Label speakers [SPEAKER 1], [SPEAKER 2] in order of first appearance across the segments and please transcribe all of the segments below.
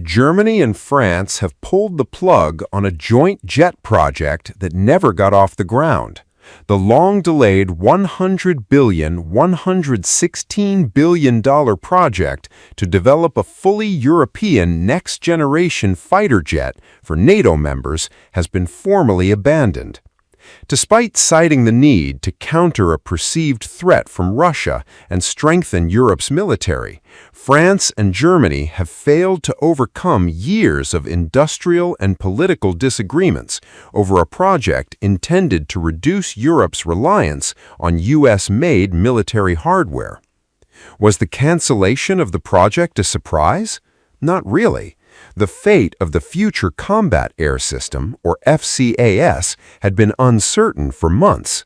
[SPEAKER 1] Germany and France have pulled the plug on a joint jet project that never got off the ground. The long-delayed $100 billion, $116 billion project to develop a fully European next-generation fighter jet for NATO members has been formally abandoned. Despite citing the need to counter a perceived threat from Russia and strengthen Europe's military, France and Germany have failed to overcome years of industrial and political disagreements over a project intended to reduce Europe's reliance on U.S.-made military hardware. Was the cancellation of the project a surprise? Not really. The fate of the Future Combat Air System, or FCAS, had been uncertain for months.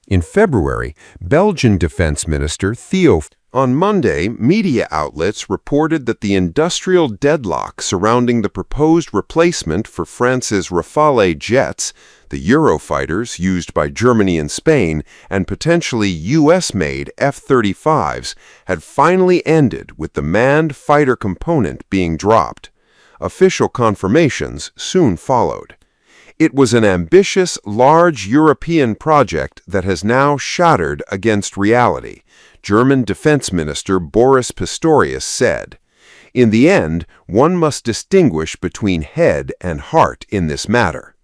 [SPEAKER 1] In February, Belgian Defense Minister Theo. On Monday, media outlets reported that the industrial deadlock surrounding the proposed replacement for France's Rafale jets, the Eurofighters used by Germany and Spain, and potentially U.S.-made F-35s, had finally ended with the manned fighter component being dropped. Official confirmations soon followed. It was an ambitious, large European project that has now shattered against reality, German Defense Minister Boris Pistorius said. In the end, one must distinguish between head and heart in this matter.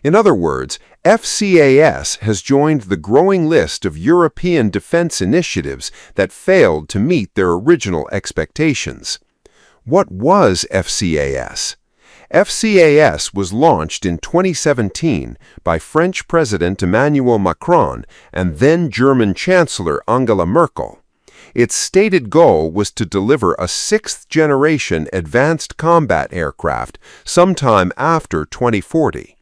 [SPEAKER 1] In other words, FCAS has joined the growing list of European defense initiatives that failed to meet their original expectations. What was FCAS? FCAS was launched in 2017 by French President Emmanuel Macron and then German Chancellor Angela Merkel. Its stated goal was to deliver a sixth-generation advanced combat aircraft sometime after 2040.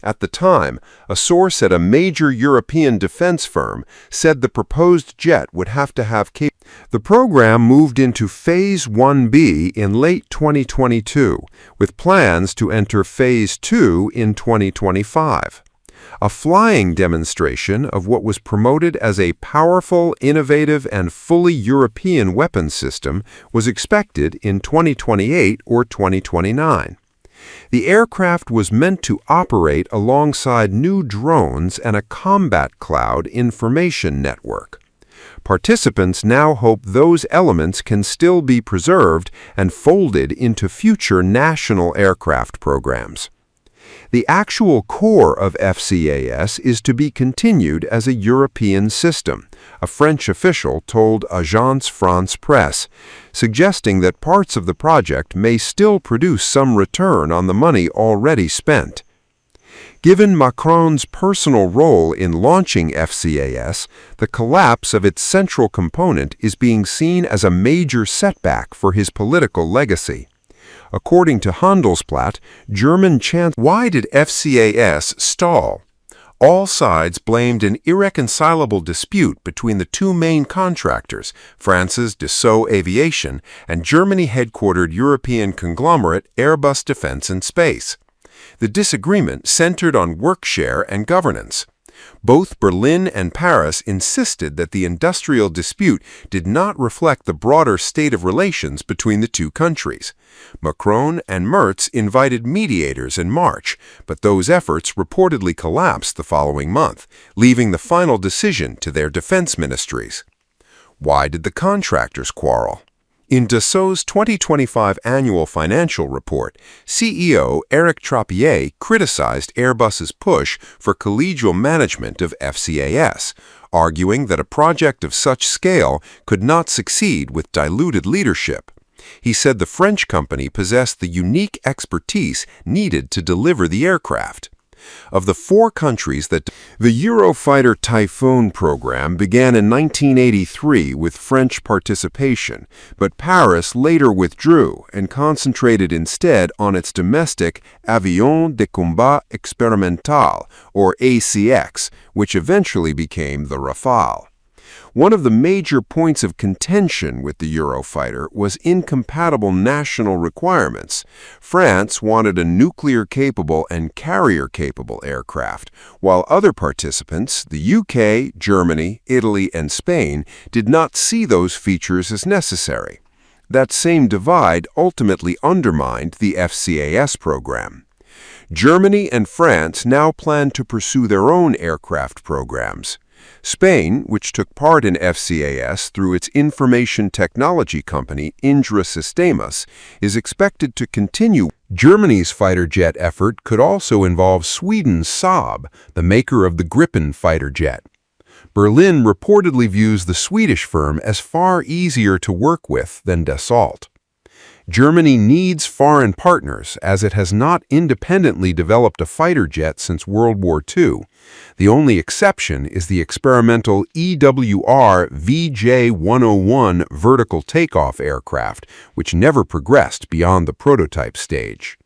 [SPEAKER 1] At the time, a source at a major European defense firm said the proposed jet would have to have The program moved into Phase 1B in late 2022, with plans to enter Phase 2 in 2025. A flying demonstration of what was promoted as a powerful, innovative, and fully European weapons system was expected in 2028 or 2029. The aircraft was meant to operate alongside new drones and a combat cloud information network. Participants now hope those elements can still be preserved and folded into future national aircraft programs. The actual core of FCAS is to be continued as a European system, a French official told Agence France-Presse, suggesting that parts of the project may still produce some return on the money already spent. Given Macron's personal role in launching FCAS, the collapse of its central component is being seen as a major setback for his political legacy. According to Handelsblatt, German Chancellor. Why did FCAS stall? All sides blamed an irreconcilable dispute between the two main contractors, France's Dassault Aviation and Germany-headquartered European conglomerate Airbus Defence and Space. The disagreement centered on work share and governance. Both Berlin and Paris insisted that the industrial dispute did not reflect the broader state of relations between the two countries. Macron and Merz invited mediators in March, but those efforts reportedly collapsed the following month, leaving the final decision to their defense ministries. Why did the contractors quarrel? In Dassault's 2025 annual financial report, CEO Eric Trappier criticized Airbus's push for collegial management of FCAS, arguing that a project of such scale could not succeed with diluted leadership. He said the French company possessed the unique expertise needed to deliver the aircraft. Of the four countries that the Eurofighter Typhoon program began in 1983 with French participation, but Paris later withdrew and concentrated instead on its domestic Avion de Combat Expérimental, or ACX, which eventually became the Rafale. One of the major points of contention with the Eurofighter was incompatible national requirements. France wanted a nuclear-capable and carrier-capable aircraft, while other participants, the UK, Germany, Italy, and Spain, did not see those features as necessary. That same divide ultimately undermined the FCAS program. Germany and France now plan to pursue their own aircraft programs. Spain, which took part in FCAS through its information technology company Indra Sistemas, is expected to continue. Germany's fighter jet effort could also involve Sweden's Saab, the maker of the Gripen fighter jet. Berlin reportedly views the Swedish firm as far easier to work with than Dassault. Germany needs foreign partners as it has not independently developed a fighter jet since World War II. The only exception is the experimental EWR VJ-101 vertical takeoff aircraft, which never progressed beyond the prototype stage.